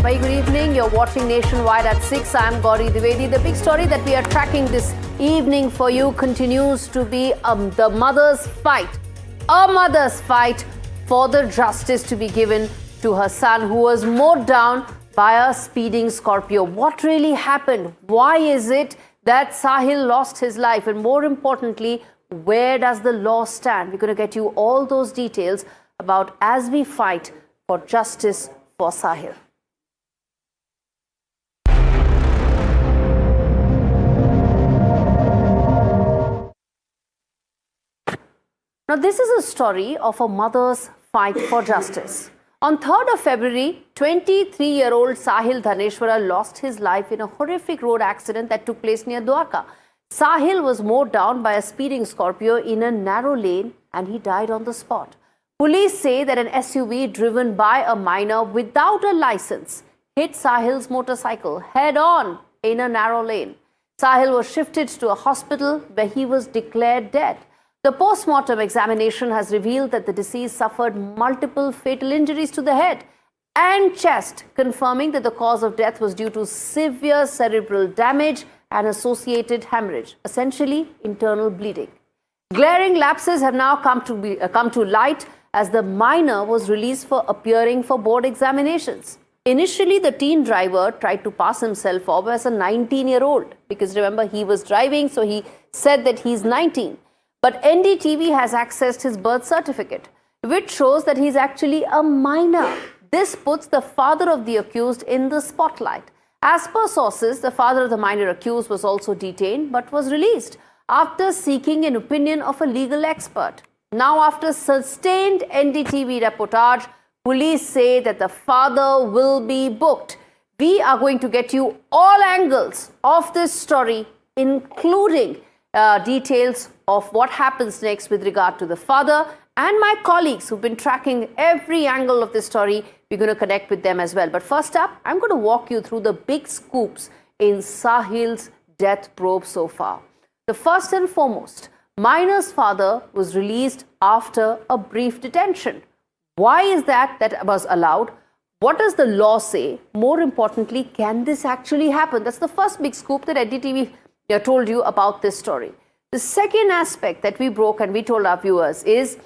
Very good evening. You're watching Nationwide at 6. I'm Gauri Dwivedi. The big story that we are tracking this evening for you continues to be the mother's fight. A mother's fight for the justice to be given to her son who was mowed down by a speeding Scorpio. What really happened? Why is it that Sahil lost his life? And more importantly, where does the law stand? We're going to get you all those details about as we fight for justice for Sahil. Now, this is a story of a mother's fight for justice. On 3rd of February, 23-year-old Sahil Dhaneshwara lost his life in a horrific road accident that took place near Dwarka. Sahil was mowed down by a speeding Scorpio in a narrow lane and he died on the spot. Police say that an SUV driven by a minor without a license hit Sahil's motorcycle head-on in a narrow lane. Sahil was shifted to a hospital where he was declared dead. The post-mortem examination has revealed that the deceased suffered multiple fatal injuries to the head and chest, confirming that the cause of death was due to severe cerebral damage and associated hemorrhage, essentially internal bleeding. Glaring lapses have now come to light as the minor was released for appearing for board examinations. Initially, the teen driver tried to pass himself off as a 19-year-old because remember, he was driving, so he said that he's 19. But NDTV has accessed his birth certificate, which shows that he's actually a minor. This puts the father of the accused in the spotlight. As per sources, the father of the minor accused was also detained but was released after seeking an opinion of a legal expert. Now, after sustained NDTV reportage, police say that the father will be booked. We are going to get you all angles of this story, including details of what happens next with regard to the father, and my colleagues who've been tracking every angle of this story. We're going to connect with them as well. But first up, I'm going to walk you through the big scoops in Sahil's death probe so far. The first and foremost, minor's father was released after a brief detention. Why is that was allowed? What does the law say? More importantly, can this actually happen? That's the first big scoop that NDTV told you about this story. The second aspect that we broke and we told our viewers is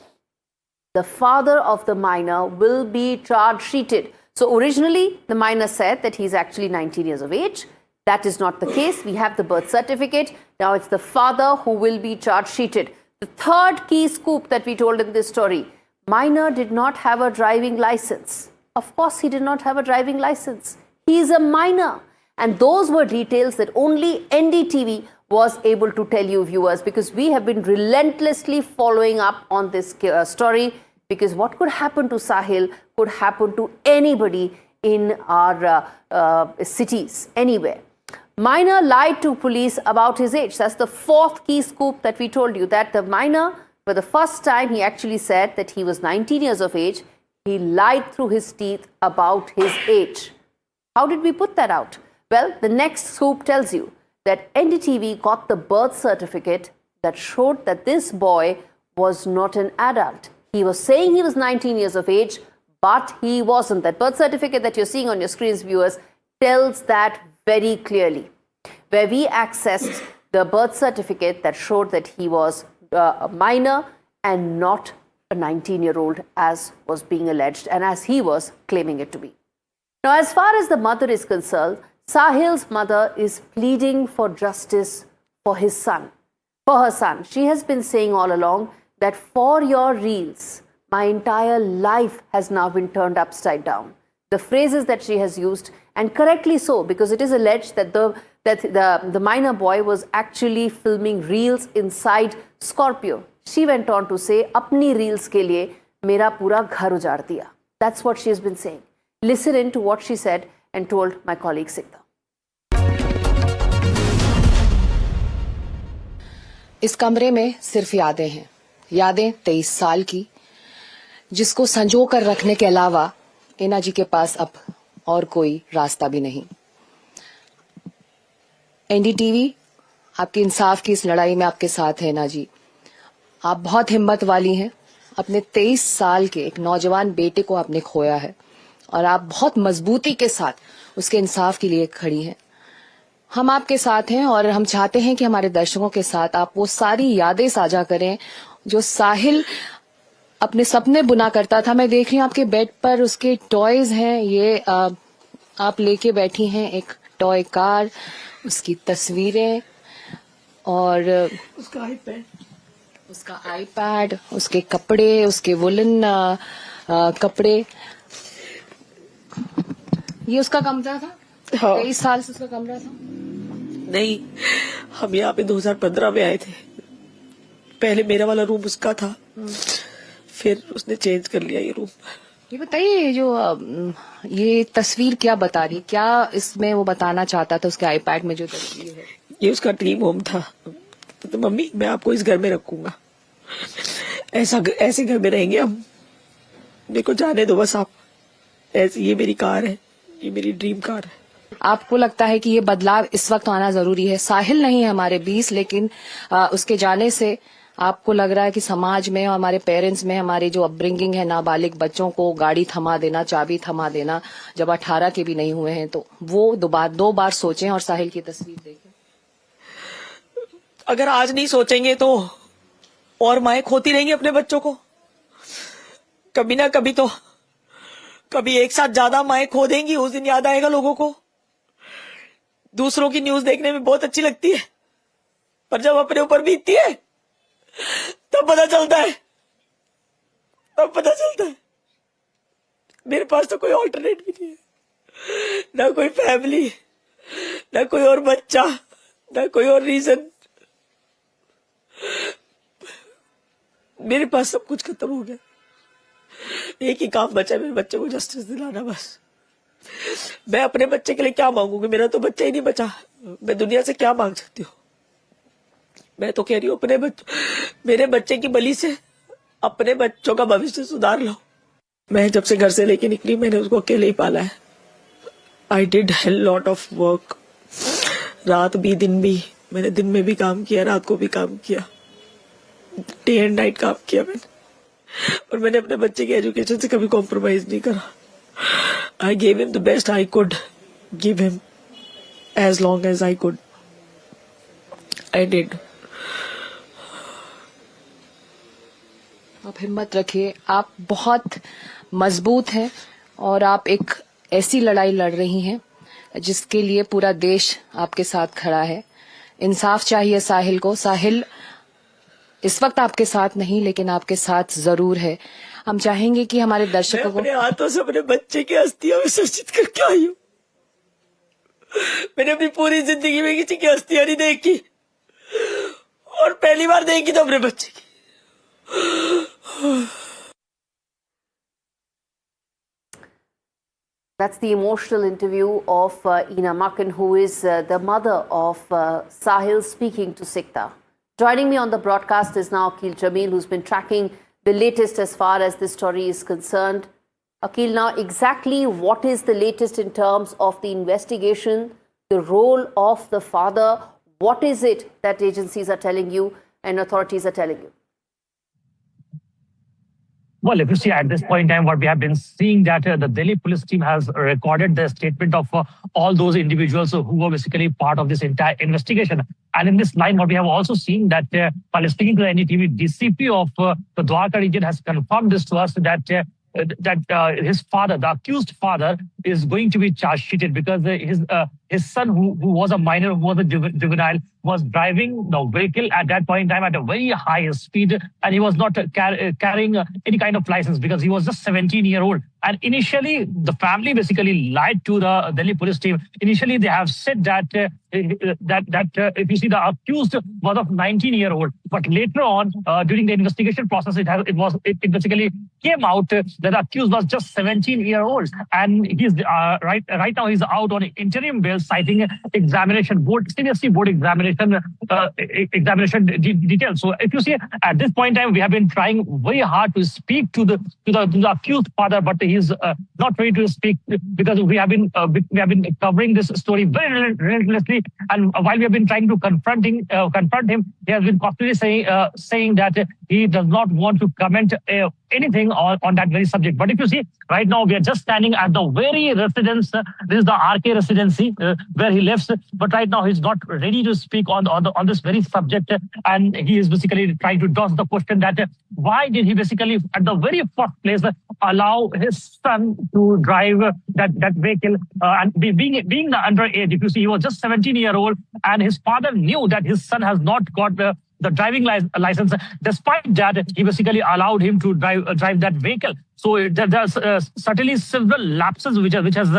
the father of the minor will be charge sheeted. So originally, the minor said that he's actually 19 years of age. That is not the case. We have the birth certificate. Now it's the father who will be charge sheeted. The third key scoop that we told in this story, minor did not have a driving license. Of course, he did not have a driving license. He is a minor. And those were details that only NDTV was able to tell you, viewers, because we have been relentlessly following up on this story, because what could happen to Sahil could happen to anybody in our cities, anywhere. Minor lied to police about his age. That's the fourth key scoop that we told you, that the minor, for the first time, he actually said that he was 19 years of age. He lied through his teeth about his age. How did we put that out? Well, the next scoop tells you that NDTV got the birth certificate that showed that this boy was not an adult. He was saying he was 19 years of age, but he wasn't. That birth certificate that you're seeing on your screens, viewers, tells that very clearly. Where we accessed the birth certificate that showed that he was a minor and not a 19-year-old as was being alleged and as he was claiming it to be. Now, as far as the mother is concerned, Sahil's mother is pleading for justice for his son, for her son. She has been saying all along that for your reels, my entire life has now been turned upside down. The phrases that she has used, and correctly so, because it is alleged that the minor boy was actually filming reels inside Scorpio. She went on to say, "Apni reels ke liye mera pura ghar ujad diya." That's what she has been saying. Listen in to what she said and told my colleague Sikta. इस कमरे में सिर्फ यादें हैं, यादें 23 साल की, जिसको संजो कर रखने के अलावा इना जी के पास अब और कोई रास्ता भी नहीं। एनडीटीवी आपकी इंसाफ की इस लड़ाई में आपके साथ है इना जी। आप बहुत हिम्मत वाली हैं। अपने 23 साल के एक नौजवान बेटे को आपने खोया है और आप बहुत मजबूती के साथ उसके इंसाफ के लिए खड़ी हैं। हम आपके साथ हैं और हम चाहते हैं कि हमारे दर्शकों के साथ आप वो सारी यादें साझा करें जो साहिल अपने सपने बुना करता था। मैं देख रही हूँ आपके बेड पर उसके टॉयज हैं, ये आप लेके बैठी हैं एक टॉय कार, उसकी तस्वीरें और उसका आईपैड, उसके कपड़े, उसके वुलन कपड़े। ये उसका कमरा था? हाँ। 23 साल से उसका कमरा था? नहीं, हम यहाँ पे 2015 में आए थे। पहले मेरा वाला रूम उसका था, फिर उसने चेंज कर लिया ये रूम। ये बताइए जो ये तस्वीर क्या बता रही, क्या इसमें वो बताना चाहता था उसके आईपैड में जो तस्वीर है? ये उसका ड्रीम होम था। तो मम्मी मैं आपको इस घर में रखूंगा, ऐसे घर में रहेंगे हम, मेरे को जाने दो बस आप। ऐसे ये मेरी कार है, ये मेरी ड्रीम कार है। आपको लगता है कि ये बदलाव इस वक्त आना जरूरी है? साहिल नहीं है हमारे बीच, लेकिन उसके जाने से आपको लग रहा है कि समाज में और हमारे पेरेंट्स में हमारी जो अपब्रिंगिंग है, नाबालिग बच्चों को गाड़ी थमा देना, चाबी थमा देना जब 18 के भी नहीं हुए हैं, तो वो दो बार सोचें और साहिल की तस्वीर देखें। अगर आज नहीं सोचेंगे तो और माएं खोती रहेंगी अपने बच्चों को। कभी ना कभी तो, कभी एक साथ ज्यादा माएं खो देंगी, उस दिन याद आएगा लोगों को। दूसरों की न्यूज देखने में बहुत अच्छी लगती है, पर जब अपने ऊपर बीतती है तब पता चलता है, तब पता चलता है। मेरे पास तो कोई ऑल्टरनेट भी नहीं है, ना कोई फैमिली, ना कोई और बच्चा, ना कोई और रीजन। मेरे पास सब कुछ खत्म हो गया। एक ही काम बचा है, मेरे बच्चे को जस्टिस दिलाना बस। मैं अपने बच्चे के लिए क्या मांगूंगी? मेरा तो बच्चा ही नहीं बचा, मैं दुनिया से क्या मांग सकती हूँ? मैं तो कह रही हूँ मेरे बच्चे की बलि से अपने बच्चों का भविष्य सुधार लो। मैं जब से घर से लेके निकली मैंने उसको अकेले ही पाला है। I did hell lot of work, रात भी दिन भी। मैंने दिन में भी काम किया, रात को भी काम किया, डे एंड नाइट काम किया मैंने। और मैंने अपने बच्चे की एजुकेशन से कभी कॉम्प्रोमाइज नहीं करा। I gave him the best I could give him, as long as I could, I did. आप हिम्मत रखिए, आप बहुत मजबूत हैं और आप एक ऐसी लड़ाई लड़ रही हैं जिसके लिए पूरा देश आपके साथ खड़ा है। इंसाफ चाहिए साहिल को। साहिल इस वक्त आपके साथ नहीं, लेकिन आपके साथ जरूर है। हम चाहेंगे कि हमारे दर्शकों को, अपने हाथों से अपने बच्चे की अस्थियां विसर्जित करके आई हूँ। मैंने अपनी पूरी जिंदगी में किसी की अस्थियां नहीं देखी, और पहली बार देखी तो अपने बच्चे की। That's the emotional interview of Ina Makan, who is the mother of Sahil, speaking to Sikta. Joining me on the broadcast is now Akil Jamil, who's been tracking the latest as far as this story is concerned. Akil, now exactly what is the latest in terms of the investigation, the role of the father? What is it that agencies are telling you and authorities are telling you? Well, if you see at this point in time, what we have been seeing that the Delhi police team has recorded the statement of all those individuals who were basically part of this entire investigation. And in this line, what we have also seen that while speaking to the NDTV, DCP of the Dwarka region has confirmed this to us that his father, the accused father, is going to be charge sheeted because his son, who was a minor, who was a juvenile, was driving the vehicle at that point in time at a very high speed, and he was not carrying any kind of license because he was just 17-year-old. And initially, the family basically lied to the Delhi police team. Initially, they have said that if you see, the accused was of 19-year-old, but later on, during the investigation process, it basically came out that the accused was just 17-year-old, and he's right now he's out on interim bail, citing examination board, CBSE board examination details. So if you see, at this point in time, we have been trying very hard to speak to the accused father, but he's not ready to speak because we have been covering this story very relentlessly, and while we have been trying to confront him, he has been constantly saying that he does not want to comment anything on that very subject. But if you see, right now we are just standing at the very residence. This is the RK residency where he lives. But right now he's not ready to speak on this very subject, and he is basically trying to dodge the question that why did he basically at the very first place allow his son to drive that vehicle and being the underage. If you see, he was just 17-year-old, and his father knew that his son has not got the driving license. Despite that, he basically allowed him to drive that vehicle. So there's certainly several lapses which has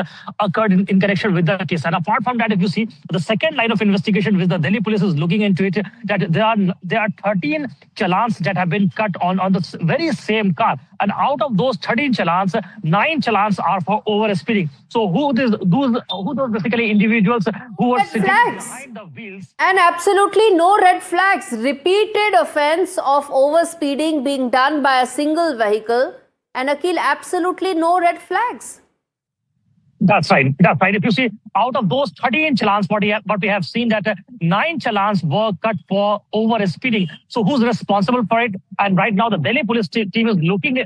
occurred in connection with the case. And apart from that, if you see the second line of investigation, which the Delhi police is looking into it, that there are 13 challans that have been cut on the very same car. And out of those 13 challans, 9 challans are for over speeding. So who those basically individuals who were Red sitting flags. behind the wheels? And absolutely no red flags. Repeated offense of overspeeding being done by a single vehicle. And Akhil, absolutely no red flags. That's right. That's right. If you see, out of those 13 challans, what we have seen that 9 challans were cut for over speeding. So who's responsible for it? And right now, the Delhi police team is looking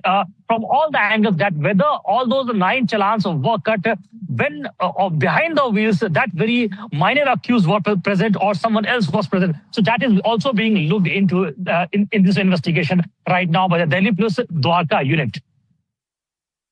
from all the angles that whether all those 9 challans were cut when behind the wheels, that very minor accused were present or someone else was present. So that is also being looked into in this investigation right now by the Delhi police Dwarka unit.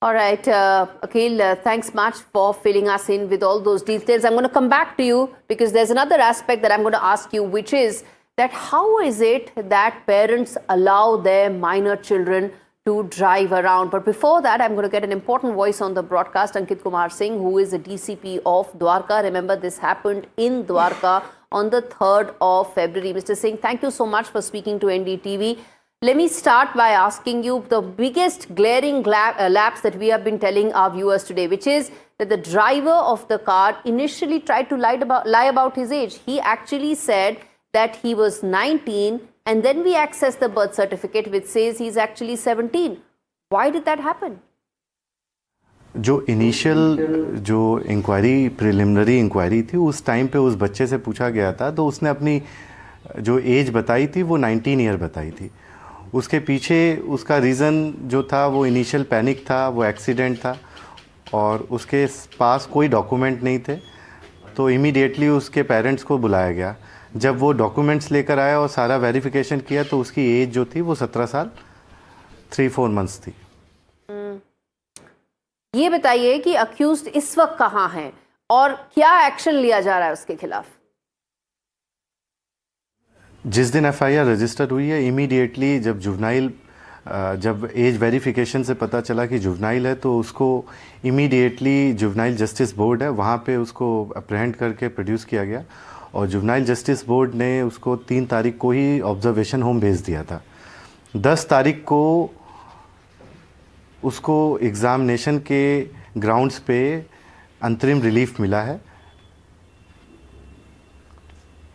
All right, Akhil, thanks much for filling us in with all those details. I'm going to come back to you because there's another aspect that I'm going to ask you, which is that how is it that parents allow their minor children to drive around? But before that, I'm going to get an important voice on the broadcast, Ankit Kumar Singh, who is the DCP of Dwarka. Remember, this happened in Dwarka on the 3rd of February. Mr. Singh, thank you so much for speaking to NDTV. Let me start by asking you the biggest glaring lapse that we have been telling our viewers today, which is that the driver of the car initially tried to lie about his age. He actually said that he was 19, and then we accessed the birth certificate which says he's actually 17. Why did that happen? जो initial जो inquiry preliminary inquiry थी उस time पे उस बच्चे से पूछा गया था, तो उसने अपनी जो एज बताई थी वो 19 ईयर बताई थी. उसके पीछे उसका रीज़न जो था वो इनिशियल पैनिक था, वो एक्सीडेंट था और उसके पास कोई डॉक्यूमेंट नहीं थे. तो इमीडिएटली उसके पेरेंट्स को बुलाया गया. जब वो डॉक्यूमेंट्स लेकर आया और सारा वेरिफिकेशन किया तो उसकी एज जो थी वो 17 साल 3-4 मंथ्स थी. ये बताइए कि अक्यूज्ड इस वक्त कहाँ हैं और क्या एक्शन लिया जा रहा है उसके खिलाफ? जिस दिन एफआईआर रजिस्टर हुई है, इमीडिएटली जब एज वेरिफिकेशन से पता चला कि जुवनाइल है तो उसको इमीडिएटली जुवनाइल जस्टिस बोर्ड है वहाँ पे उसको अप्रहेंड करके प्रोड्यूस किया गया और जुवनाइल जस्टिस बोर्ड ने उसको 3 तारीख को ही ऑब्जर्वेशन होम भेज दिया था. 10 तारीख को उसको एग्ज़ामिनेशन के ग्राउंड्स पे अंतरिम रिलीफ मिला है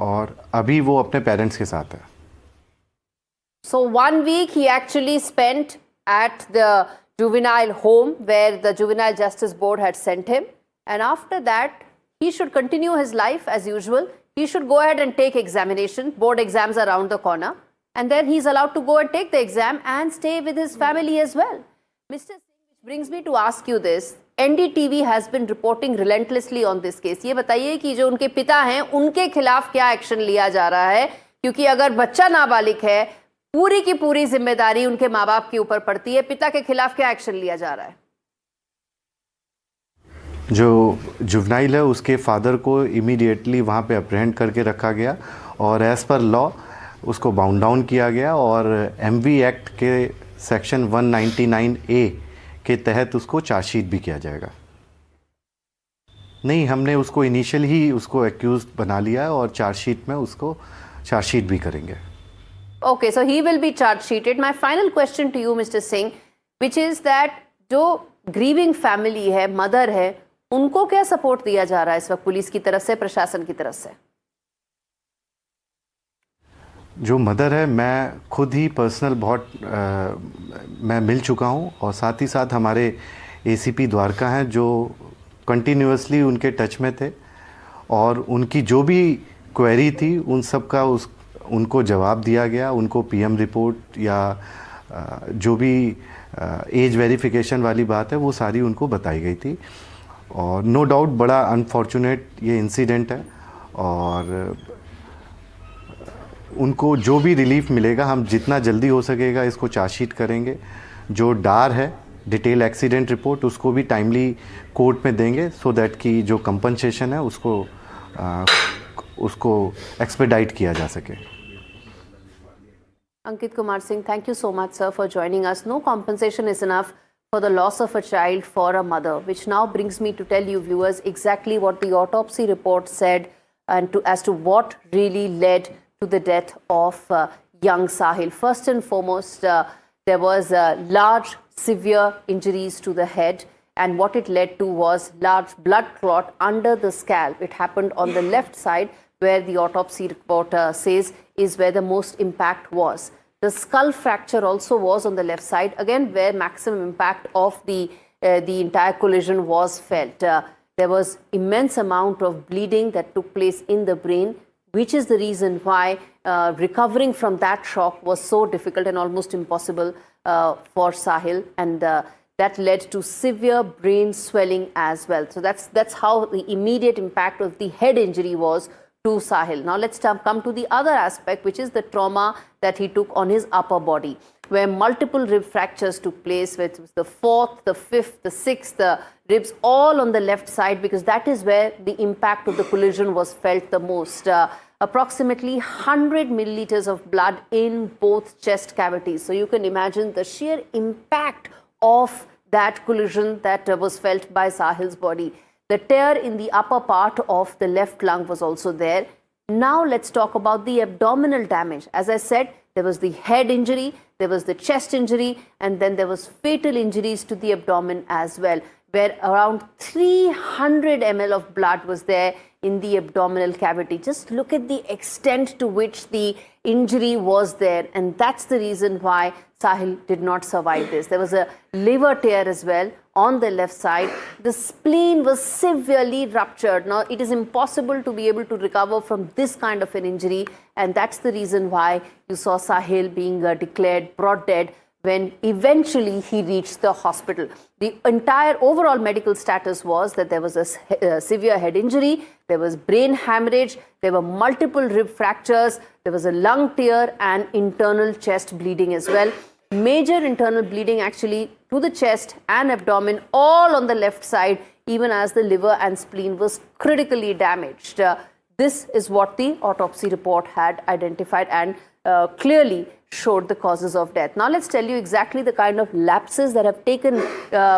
और अभी वो अपने पेरेंट्स के साथ है. So 1 week he actually spent at the juvenile home where the Juvenile Justice Board had sent him, and after that he should continue his life as usual. He should go ahead and take examination. Board exams are around the corner, and then he's allowed to go and take the exam and stay with his family as well. Mr. Singh, which brings me to ask you this. NDTV has been reporting relentlessly on this case. ये बताइए कि जो उनके पिता हैं उनके खिलाफ क्या एक्शन लिया जा रहा है, क्योंकि अगर बच्चा नाबालिग है पूरी की पूरी जिम्मेदारी उनके माँ बाप के ऊपर पड़ती है. पिता के खिलाफ क्या एक्शन लिया जा रहा है? जो जुवनाइल है उसके फादर को इमीडिएटली वहाँ पे अप्रहेंड करके रखा गया और एज़ पर लॉ उसको बाउंड डाउन किया गया और MV एक्ट के सेक्शन 199A के तहत उसको चार्जशीट भी किया जाएगा. नहीं, हमने उसको इनिशियल ही उसको एक्यूज बना लिया है और चार्जशीट में उसको चार्जशीट भी करेंगे. Okay, so he will be charge sheeted. My final question to you, Mr. Singh, which is that जो grieving family है, mother है, उनको क्या सपोर्ट दिया जा रहा है इस वक्त पुलिस की तरफ से, प्रशासन की तरफ से? जो मदर है, मैं खुद ही पर्सनल बहुत मैं मिल चुका हूँ और साथ ही साथ हमारे ACP द्वारका हैं जो कंटिन्यूसली उनके टच में थे और उनकी जो भी क्वेरी थी उन सब का उनको जवाब दिया गया. उनको PM रिपोर्ट या जो भी एज वेरिफिकेशन वाली बात है वो सारी उनको बताई गई थी। और नो डाउट बड़ा अनफॉर्चुनेट ये इंसिडेंट है और उनको जो भी रिलीफ मिलेगा हम जितना जल्दी हो सकेगा इसको चार्जशीट करेंगे। जो डार है डिटेल एक्सीडेंट रिपोर्ट उसको भी टाइमली कोर्ट में देंगे सो दैट कि जो कंपनसेशन है उसको एक्सपेडाइट किया जा सके। Ankit Kumar Singh, thank you so much, sir, for joining us. No compensation is enough for the loss of a child for a mother, which now brings me to tell you, viewers, exactly what the autopsy report said and as to what really led to the death of young Sahil. First and foremost, there was large, severe injuries to the head, and what it led to was large blood clot under the scalp. It happened on the left side, where the autopsy report says is where the most impact was. The skull fracture also was on the left side, again where maximum impact of the entire collision was felt. There was immense amount of bleeding that took place in the brain, which is the reason why recovering from that shock was so difficult and almost impossible for Sahil, and that led to severe brain swelling as well. So that's how the immediate impact of the head injury was to Sahil. Now let's come to the other aspect, which is the trauma that he took on his upper body, where multiple rib fractures took place, with the 4th, the 5th, the 6th, the ribs all on the left side, because that is where the impact of the collision was felt the most. Approximately 100 milliliters of blood in both chest cavities. So you can imagine the sheer impact of that collision that was felt by Sahil's body. The tear in the upper part of the left lung was also there. Now let's talk about the abdominal damage. As I said, there was the head injury, there was the chest injury, and then there was fatal injuries to the abdomen as well, where around 300 ml of blood was there in the abdominal cavity. Just look at the extent to which the injury was there, and that's the reason why Sahil did not survive this. There was a liver tear as well on the left side. The spleen was severely ruptured. Now, it is impossible to be able to recover from this kind of an injury, and that's the reason why you saw Sahil being declared brought dead when eventually he reached the hospital. The entire overall medical status was that there was a severe head injury, there was brain hemorrhage, there were multiple rib fractures, there was a lung tear and internal chest bleeding as well. Major internal bleeding actually to the chest and abdomen, all on the left side, even as the liver and spleen was critically damaged. This is what the autopsy report had identified and clearly showed the causes of death. Now let's tell you exactly the kind of lapses that have taken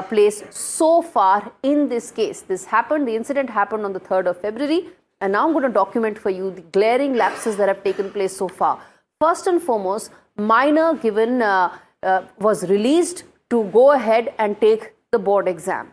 place so far in this case. The incident happened on the 3rd of February, and now I'm going to document for you the glaring lapses that have taken place so far. First and foremost, minor given was released to go ahead and take the board exam.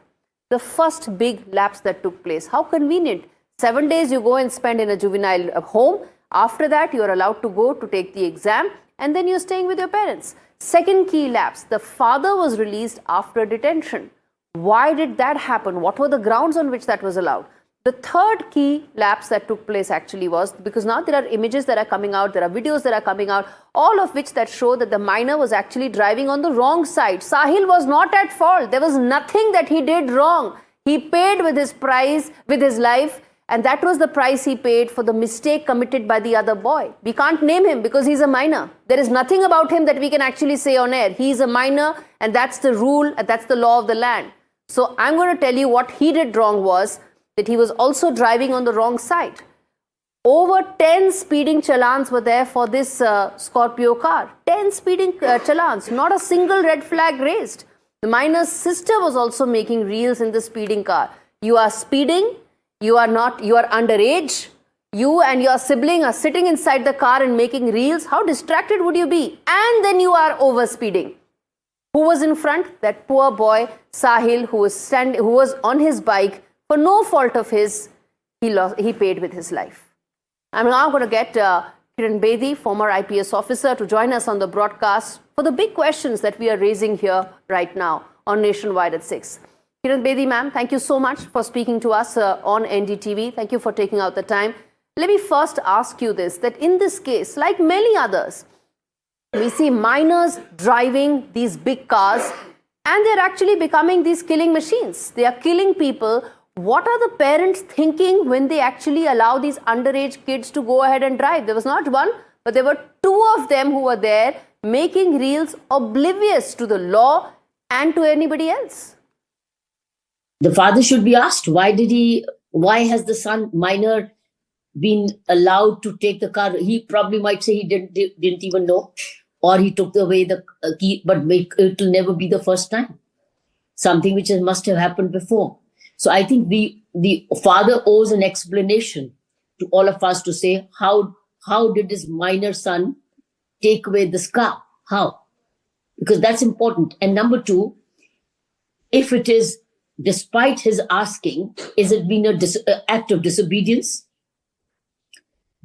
The first big lapse that took place. How convenient. 7 days you go and spend in a juvenile home. After that, you are allowed to go to take the exam, and then you're staying with your parents. Second key lapse, the father was released after detention. Why did that happen? What were the grounds on which that was allowed? The third key lapse that took place actually was because now there are images that are coming out, there are videos that are coming out, all of which that show that the minor was actually driving on the wrong side. Sahil was not at fault. There was nothing that he did wrong. He paid with his price, with his life, and that was the price he paid for the mistake committed by the other boy. We can't name him because he's a minor. There is nothing about him that we can actually say on air. He's a minor, and that's the rule, and that's the law of the land. So I'm going to tell you what he did wrong was that he was also driving on the wrong side. Over 10 speeding challans were there for this Scorpio car. 10 speeding challans, not a single red flag raised. The minor's sister was also making reels in the speeding car. You are speeding, you are underage, you and your sibling are sitting inside the car and making reels. How distracted would you be? And then you are over speeding. Who was in front? That poor boy, Sahil, who was on his bike. For no fault of his, he paid with his life. I'm now going to get Kiran Bedi, former IPS officer, to join us on the broadcast for the big questions that we are raising here right now on Nationwide at 6. Kiran Bedi, ma'am, thank you so much for speaking to us on NDTV. Thank you for taking out the time. Let me first ask you this, that in this case, like many others, we see minors driving these big cars and they're actually becoming these killing machines. They are killing people. What are the parents thinking when they actually allow these underage kids to go ahead and drive? There was not one, but there were two of them who were there making reels oblivious to the law and to anybody else. The father should be asked, why has the son minor been allowed to take the car? He probably might say he didn't even know, or he took away the key, but it will never be the first time. Something which must have happened before. So I think the father owes an explanation to all of us to say, how did his minor son take away this car? How? Because that's important. And number two, if it is despite his asking, is it been an act of disobedience?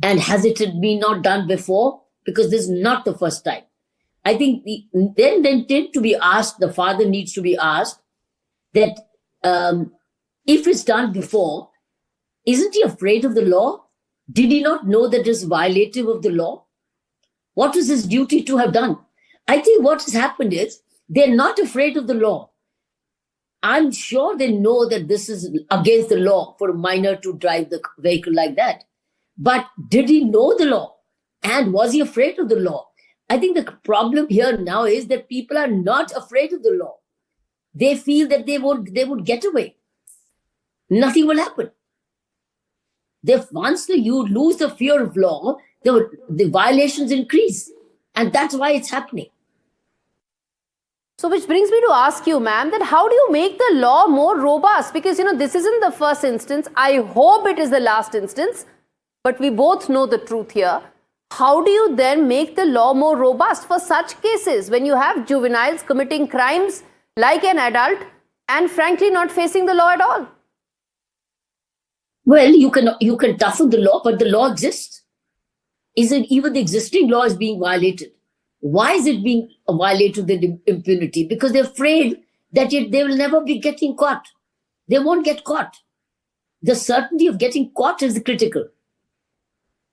And has it been not done before? Because this is not the first time. I think then need to be asked, the father needs to be asked that if it's done before, isn't he afraid of the law? Did he not know that it's violative of the law? What was his duty to have done? I think what has happened is they're not afraid of the law. I'm sure they know that this is against the law for a minor to drive the vehicle like that. But did he know the law? And was he afraid of the law? I think the problem here now is that people are not afraid of the law. They feel that they would get away. Nothing will happen. Once you lose the fear of law, the violations increase. And that's why it's happening. So which brings me to ask you, ma'am, that how do you make the law more robust? Because, this isn't the first instance. I hope it is the last instance. But we both know the truth here. How do you then make the law more robust for such cases when you have juveniles committing crimes like an adult and frankly not facing the law at all? Well, you can toughen the law, but the law exists. Isn't even the existing law is being violated? Why is it being violated with impunity? Because they're afraid that they will never be getting caught. They won't get caught. The certainty of getting caught is critical.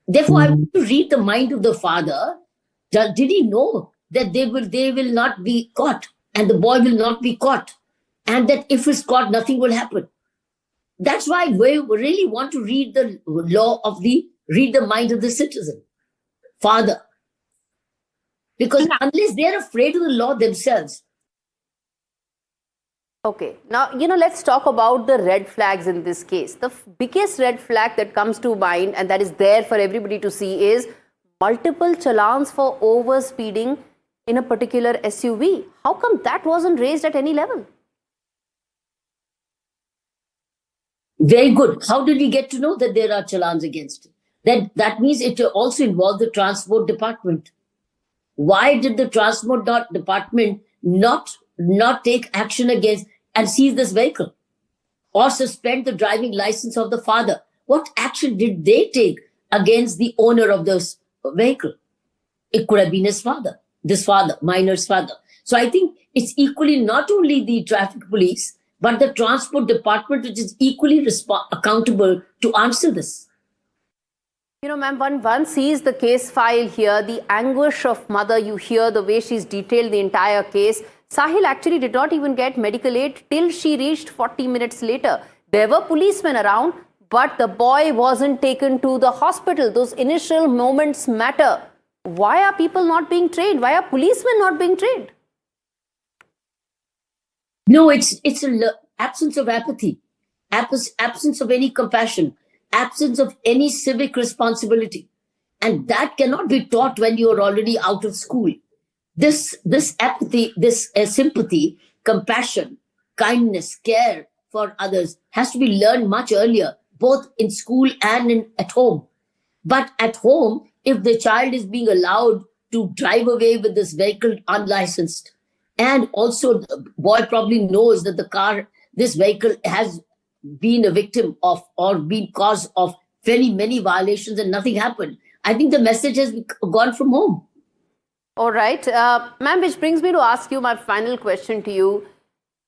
Therefore, I want to read the mind of the father. Did he know that they will not be caught and the boy will not be caught? And that if it's caught, nothing will happen. That's why we really want to read the read the mind of the citizen, father. Because unless they're afraid of the law themselves. Okay, now, let's talk about the red flags in this case. The biggest red flag that comes to mind and that is there for everybody to see is multiple challans for over speeding in a particular SUV. How come that wasn't raised at any level? Very good. How did we get to know that there are challans against it? That means it also involved the transport department. Why did the transport department not take action against and seize this vehicle or suspend the driving license of the father? What action did they take against the owner of this vehicle? It could have been his father, minor's father. So I think it's equally not only the traffic police, but the transport department, which is equally accountable to answer this. Ma'am, one sees the case file here, the anguish of mother, you hear the way she's detailed the entire case. Sahil actually did not even get medical aid till she reached 40 minutes later. There were policemen around, but the boy wasn't taken to the hospital. Those initial moments matter. Why are people not being trained? Why are policemen not being trained? No, it's an absence of apathy, absence of any compassion, absence of any civic responsibility. And that cannot be taught when you are already out of school. This apathy, this sympathy, compassion, kindness, care for others has to be learned much earlier, both in school and at home. But at home, if the child is being allowed to drive away with this vehicle unlicensed, and also the boy probably knows that this vehicle has been a victim of or been cause of very many violations and nothing happened, I think the message has gone from home. All right. Ma'am, which brings me to ask you my final question to you.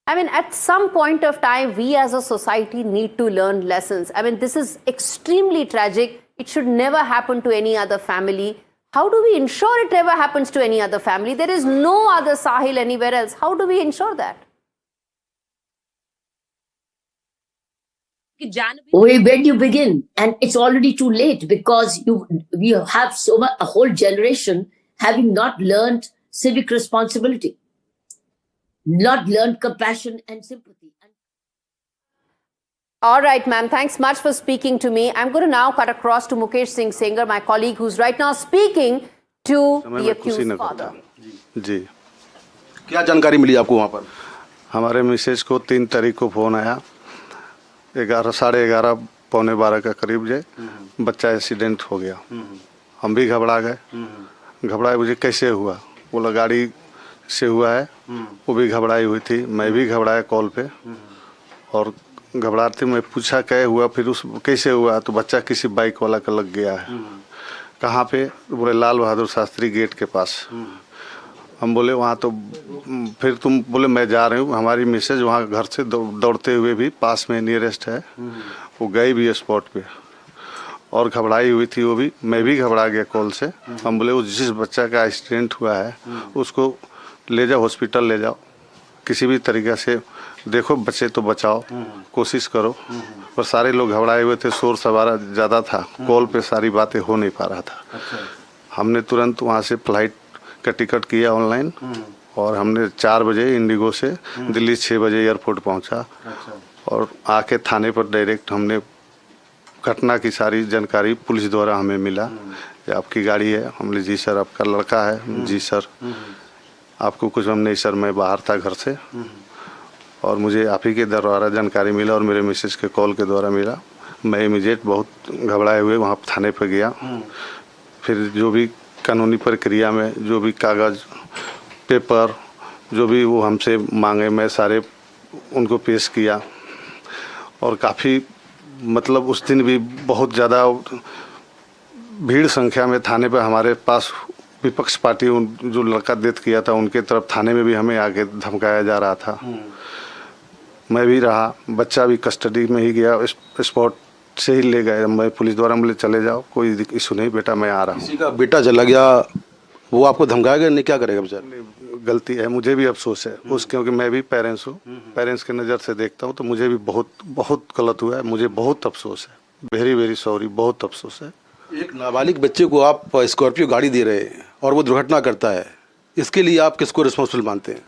I mean, at some point of time, we as a society need to learn lessons. I mean, this is extremely tragic. It should never happen to any other family. How do we ensure it never happens to any other family? There is no other Sahil anywhere else. How do we ensure that? Where do you begin? And it's already too late because we have so much, a whole generation having not learned civic responsibility, not learned compassion and sympathy. All right, ma'am. Thanks much for speaking to me. I'm going to now cut across to Mukesh Singh Sengar, my colleague, who's right now speaking to the accused father. जी क्या जानकारी मिली आपको वहाँ पर? हमारे Mrs को 3 तारीख को phone आया 11, 11:30 पौने 12 का करीब जे बच्चा एक्सीडेंट हो गया। हम भी घबरा गए। घबराए मुझे कैसे हुआ, बोला गाड़ी से हुआ है। वो भी घबराई हुई थी, मैं भी घबराया कॉल पे। और घबराते मैं पूछा क्या हुआ, फिर उस कैसे हुआ, तो बच्चा किसी बाइक वाला का लग गया है। कहाँ पे, बोले लाल बहादुर शास्त्री गेट के पास। हम बोले वहाँ तो फिर तुम बोले मैं जा रही हूँ। हमारी मिसेज वहाँ घर से दौड़ते हुए भी पास में नियरेस्ट है, वो गई भी स्पॉट पे और घबराई हुई थी वो भी। मैं भी घबरा गया कॉल से। हम बोले वो जिस बच्चा का एक्सीडेंट हुआ है उसको ले जाओ हॉस्पिटल, ले जाओ किसी भी तरीक़े से, देखो बच्चे तो बचाओ, कोशिश करो। पर सारे लोग घबराए हुए थे, शोर सवारा ज़्यादा था, कॉल पे सारी बातें हो नहीं पा रहा था। हमने तुरंत वहाँ से फ्लाइट का टिकट किया ऑनलाइन और हमने 4 बजे इंडिगो से दिल्ली 6 बजे एयरपोर्ट पहुँचा। और आके थाने पर डायरेक्ट हमने घटना की सारी जानकारी पुलिस द्वारा हमें मिला कि आपकी गाड़ी है। हमने जी सर आपका लड़का है। जी सर आपको कुछ हम नहीं सर, मैं बाहर था घर से और मुझे आप ही के द्वारा जानकारी मिला और मेरे मिसेज के कॉल के द्वारा मिला। मैं इमीडिएट बहुत घबराए हुए वहाँ थाने पर गया। फिर जो भी कानूनी प्रक्रिया में जो भी कागज़ पेपर जो भी वो हमसे मांगे मैं सारे उनको पेश किया। और काफ़ी मतलब उस दिन भी बहुत ज़्यादा भीड़ संख्या में थाने पर हमारे पास विपक्ष पार्टी जो लड़का डेथ किया था उनके तरफ थाने में भी हमें आगे धमकाया जा रहा था। मैं भी रहा, बच्चा भी कस्टडी में ही गया, स्पॉट से ही ले गए। मैं पुलिस द्वारा बोले चले जाओ, कोई इशू नहीं बेटा, मैं आ रहा हूँ। किसी का बेटा चला गया, वो आपको धमकाएगा नहीं, क्या करेगा बेचारा? गलती है, मुझे भी अफसोस है उस, क्योंकि मैं भी पेरेंट्स हूँ। पेरेंट्स के नज़र से देखता हूँ तो मुझे भी बहुत बहुत गलत हुआ है, मुझे बहुत अफसोस है। वेरी वेरी सॉरी, बहुत अफसोस है। एक नाबालिग बच्चे को आप स्कॉर्पियो गाड़ी दे रहे हैं और वो दुर्घटना करता है, इसके लिए आप किसको रिस्पॉन्सिबल मानते हैं?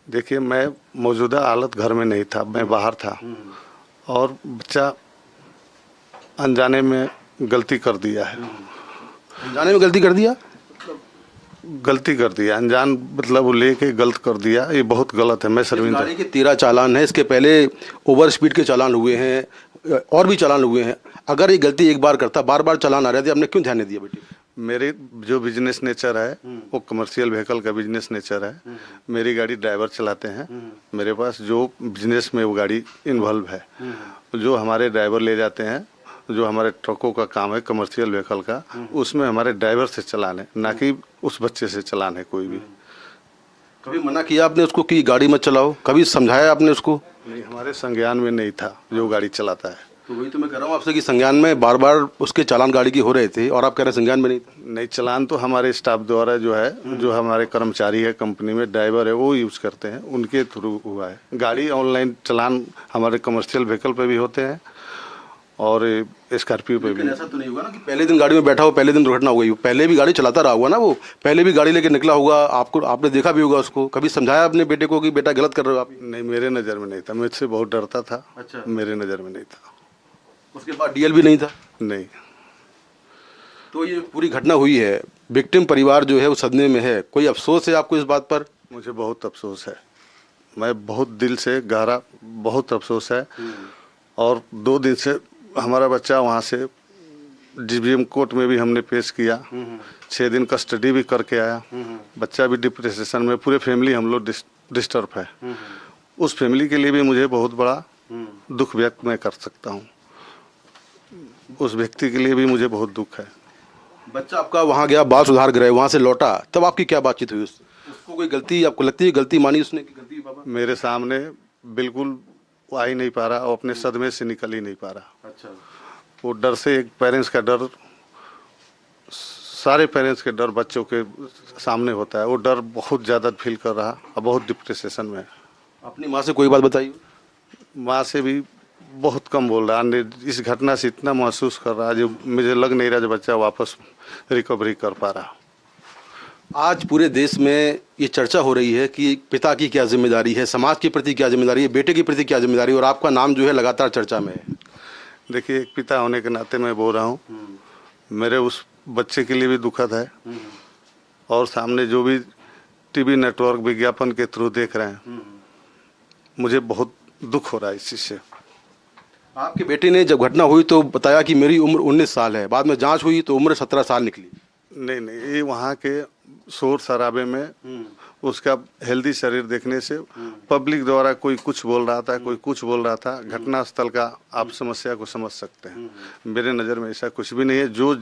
देखिए मैं मौजूदा हालत घर में नहीं था, मैं बाहर था और बच्चा अनजाने में गलती कर दिया है। अनजाने में गलती कर दिया? गलती कर दिया, अनजान मतलब वो लेके गलत कर दिया, ये बहुत गलत है। मैं शर्मिंदा। गाड़ी के 13 चालान है, इसके पहले ओवर स्पीड के चालान हुए हैं और भी चालान हुए हैं। अगर ये गलती एक बार करता, बार बार चालान आ रहे थे, आपने क्यों ध्यान नहीं दिया बेटी? मेरे जो बिजनेस नेचर है वो कमर्शियल व्हीकल का बिजनेस नेचर है। मेरी गाड़ी ड्राइवर चलाते हैं, मेरे पास जो बिजनेस में वो गाड़ी इन्वॉल्व है। जो हमारे ड्राइवर ले जाते हैं, जो हमारे ट्रकों का काम है कमर्शियल व्हीकल का, उसमें हमारे ड्राइवर से चलान है, ना कि उस बच्चे से चलान है कोई भी। कभी मना किया आपने उसको कि गाड़ी मत चलाओ? कभी समझाया आपने उसको? नहीं, हमारे संज्ञान में नहीं था जो गाड़ी चलाता है। तो वही तो मैं कह रहा हूँ आपसे कि संज्ञान में बार बार उसके चालान गाड़ी की हो रहे थे और आप कह रहे हैं संज्ञान में नहीं था। नहीं, चलान तो हमारे स्टाफ द्वारा जो है, जो हमारे कर्मचारी है कंपनी में, ड्राइवर है, वो यूज़ करते हैं, उनके थ्रू हुआ है। गाड़ी ऑनलाइन चलान हमारे कमर्शियल व्हीकल पे भी होते हैं और स्कॉर्पियो पे भी। ऐसा तो नहीं होगा ना कि पहले दिन गाड़ी में बैठा हो, पहले दिन दुर्घटना हो गई हो? पहले भी गाड़ी चलाता रहा होगा ना, वो पहले भी गाड़ी लेके निकला होगा, आपको आपने देखा भी होगा उसको। कभी समझाया अपने बेटे को कि बेटा गलत कर रहे हो आप? नहीं, मेरे नज़र में नहीं था, मुझसे बहुत डरता था। अच्छा। मेरे नज़र में नहीं था। उसके बाद डीएल भी नहीं था? नहीं। तो ये पूरी घटना हुई है, विक्टिम परिवार जो है वो सदमे में है। कोई अफसोस है आपको इस बात पर? मुझे बहुत अफसोस है, मैं बहुत दिल से गहरा बहुत अफसोस है। और 2 दिन से हमारा बच्चा वहाँ से डीवीएम कोर्ट में भी हमने पेश किया, 6 दिन कस्टडी भी करके आया। बच्चा भी डिप्रेशन में, पूरे फैमिली हम लोग डिस्टर्ब है। उस फैमिली के लिए भी मुझे बहुत बड़ा दुख व्यक्त मैं कर सकता हूँ। उस व्यक्ति के लिए भी मुझे बहुत दुख है। बच्चा आपका वहाँ गया, बाल सुधार गृह, वहाँ से लौटा, तब आपकी क्या बातचीत हुई? उसको कोई गलती आपको लगती है, गलती मानी उसने कि गलती बाबा? मेरे सामने बिल्कुल आ ही नहीं पा रहा और अपने सदमे से निकल ही नहीं पा रहा। अच्छा। वो डर से, एक पेरेंट्स का डर, सारे पेरेंट्स के डर बच्चों के सामने होता है, वो डर बहुत ज़्यादा फील कर रहा और बहुत डिप्रेशन में है। अपनी माँ से कोई बात बताई? माँ से भी बहुत कम बोल रहा है। इस घटना से इतना महसूस कर रहा है जो मुझे लग नहीं रहा जो बच्चा वापस रिकवरी कर पा रहा। आज पूरे देश में ये चर्चा हो रही है कि पिता की क्या जिम्मेदारी है, समाज के प्रति क्या जिम्मेदारी है, बेटे के प्रति क्या जिम्मेदारी है, और आपका नाम जो है लगातार चर्चा में है। देखिए, एक पिता होने के नाते मैं बोल रहा हूँ, मेरे उस बच्चे के लिए भी दुखद है और सामने जो भी टीवी नेटवर्क विज्ञापन के थ्रू देख रहे हैं, मुझे बहुत दुख हो रहा है इस चीज़ से। आपके बेटे ने जब घटना हुई तो बताया कि मेरी उम्र 19 साल है, बाद में जांच हुई तो उम्र 17 साल निकली। नहीं, ये वहाँ के शोर शराबे में उसका हेल्दी शरीर देखने से पब्लिक द्वारा कोई कुछ बोल रहा था, कोई कुछ बोल रहा था। घटनास्थल का आप समस्या को समझ सकते हैं। मेरे नज़र में ऐसा कुछ भी नहीं है। जो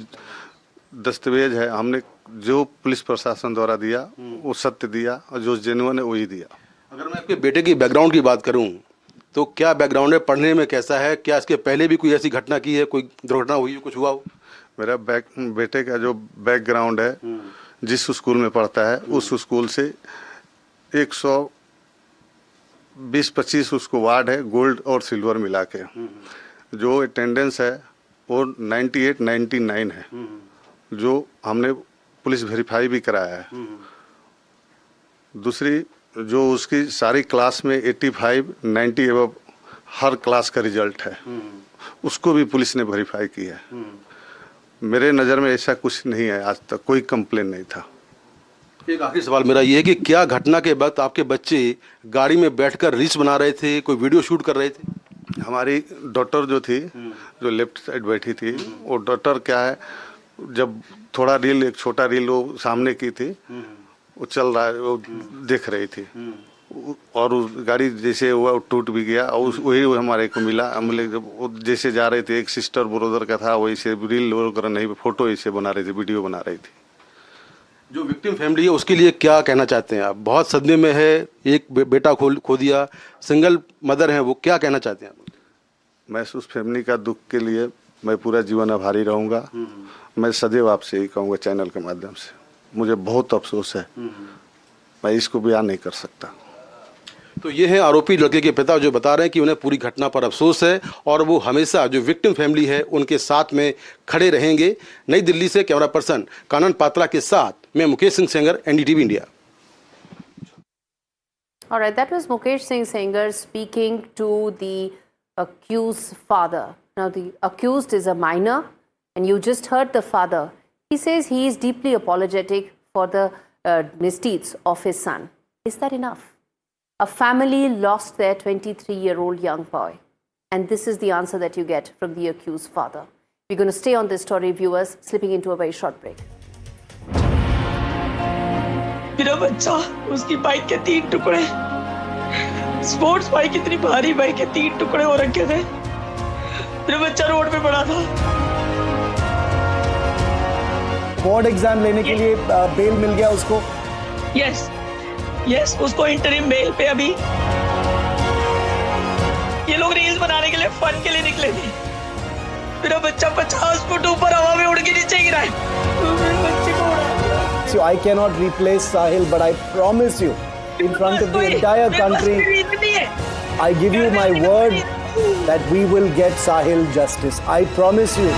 दस्तावेज है हमने जो पुलिस प्रशासन द्वारा दिया वो सत्य दिया और जो जेन्युइन है वही दिया। अगर मैं आपके बेटे की बैकग्राउंड की बात करूं तो क्या बैकग्राउंड है, पढ़ने में कैसा है, क्या इसके पहले भी कोई ऐसी घटना की है, कोई दुर्घटना हुई है, कुछ हुआ हो? मेरा बेटे का जो बैकग्राउंड है, जिस स्कूल में पढ़ता है उस स्कूल से 120-25 उसको वार्ड है, गोल्ड और सिल्वर मिला के। जो अटेंडेंस है वो 98-99 है, जो हमने पुलिस वेरीफाई भी कराया है। दूसरी जो उसकी सारी क्लास में 85-90 एवं हर क्लास का रिजल्ट है, उसको भी पुलिस ने वेरीफाई किया है। मेरे नज़र में ऐसा कुछ नहीं है, आज तक कोई कंप्लेन नहीं था। एक आखिरी सवाल मेरा ये है कि क्या घटना के वक्त आपके बच्चे गाड़ी में बैठकर रील्स बना रहे थे, कोई वीडियो शूट कर रहे थे? हमारी डॉटर जो थी, जो लेफ्ट साइड बैठी थी, वो डॉटर क्या है, जब थोड़ा रील, एक छोटा रील वो सामने की थी, वो चल रहा है, वो देख रही थी और उस गाड़ी जैसे हुआ टूट भी गया और वही हमारे को मिला। हम लोग जब वो जैसे जा रहे थे, एक सिस्टर ब्रदर का था, वैसे रील वगैरह नहीं, फोटो ऐसे बना रही थी, वीडियो बना रही थी। जो विक्टिम फैमिली है उसके लिए क्या कहना चाहते हैं आप? बहुत सदमे में है, एक बेटा खो दिया, सिंगल मदर है, वो क्या कहना चाहते हैं आप? मैं उस फैमिली का दुख के लिए मैं पूरा जीवन आभारी रहूँगा। मैं सदैव आपसे यही कहूँगा चैनल के माध्यम से, मुझे बहुत अफसोस है, मैं इसको बयान नहीं कर सकता। तो ये है आरोपी लड़के के पिता जो बता रहे हैं कि उन्हें पूरी घटना पर अफसोस है और वो हमेशा जो विक्टिम फैमिली है उनके साथ में खड़े रहेंगे। नई दिल्ली से कैमरा पर्सन कानन पात्रा के साथ मैं Mukesh Singh Sengar, NDTV India. All right, that was Mukesh Singh Sengar speaking to the accused father. Now, the accused is a minor, and you just heard the father. He says he is deeply apologetic for the misdeeds of his son. Is that enough? A family lost their 23-year-old young boy. And this is the answer that you get from the accused father. We're going to stay on this story, viewers, slipping into a very short break. मेरा बच्चा, उसकी bike के 3 टुकड़े, sports bike इतनी भारी bike के 3 टुकड़े हो रखे थे। मेरा बच्चा रोड पे पड़ा था। बोर्ड एग्जाम लेने के लिए बेल मिल गया उसको। यस, उसको इंटरिम बेल पे अभी। ये लोग रील्स बनाने के लिए, फन के लिए निकले थे। मेरा बच्चा 50 फुट ऊपर हवा में उड़ के नीचे गिरा है। मेरे बच्चे को उड़ा दिया। So I cannot replace Sahil, but I promise you, in front of the entire country, I give you my word that we will get Sahil justice. I promise you.